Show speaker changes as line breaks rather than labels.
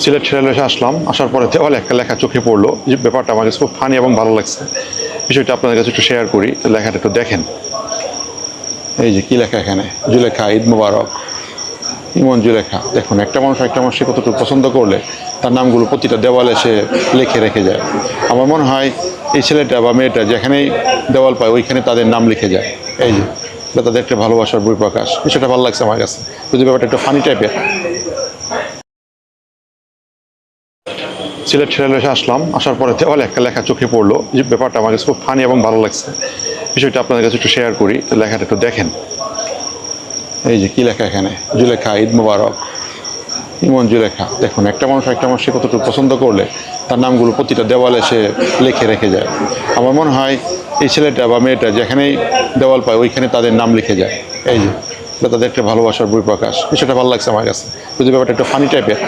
Sylhet railway আসলাম, আসার পরে দেওয়ালে একটা লেখা চোখে পড়লো, যে ব্যাপারটা আমার কাছে খুব ফানি এবং ভালো লাগছে। বিষয়টা আপনাদের কাছে একটু শেয়ার করি, লেখাটা একটু দেখেন। এই যে কি লেখা এখানে, জুলেখা ঈদ মুবারক, ইমন জুলেখা। দেখুন, একটা মানুষকে কতটুকু পছন্দ করলে তার নামগুলো প্রতিটা দেওয়ালে সে লিখে রেখে যায়। আমার মনে হয় এই ছেলেটা বা মেয়েটা যেখানেই দেওয়াল পায় ওইখানে তাদের নাম লিখে যায়। এই যে এটা তাদের একটা ভালোবাসার বহিঃপ্রকাশ। বিষয়টা ভালো লাগছে আমার কাছে, যদি ব্যাপারটা একটু ফানি টাইপের। সিলেট রেলওয়ে আসলাম, আসার পরে দেওয়ালে একটা লেখা চোখে পড়লো, যে ব্যাপারটা আমার কাছে খুব ফানি এবং ভালো লাগছে। বিষয়টা আপনাদের কাছে একটু শেয়ার করি, লেখাটা একটু দেখেন। এই যে কি লেখা এখানে, জুলেখা ঈদ মুবারক, ইমন জুলেখা। দেখুন, একটা মানুষকে কতটুকু পছন্দ করলে তার নামগুলো প্রতিটা দেওয়ালে সে লিখে রেখে যায়। আমার মনে হয় এই ছেলেটা বা মেয়েটা যেখানেই দেওয়াল পায় ওইখানে তাদের নাম লিখে যায়। এই যে এটা তাদের একটা ভালোবাসার বহিঃপ্রকাশ। বিষয়টা ভালো লাগছে আমার কাছে, যদি ব্যাপারটা একটু ফানি টাইপের।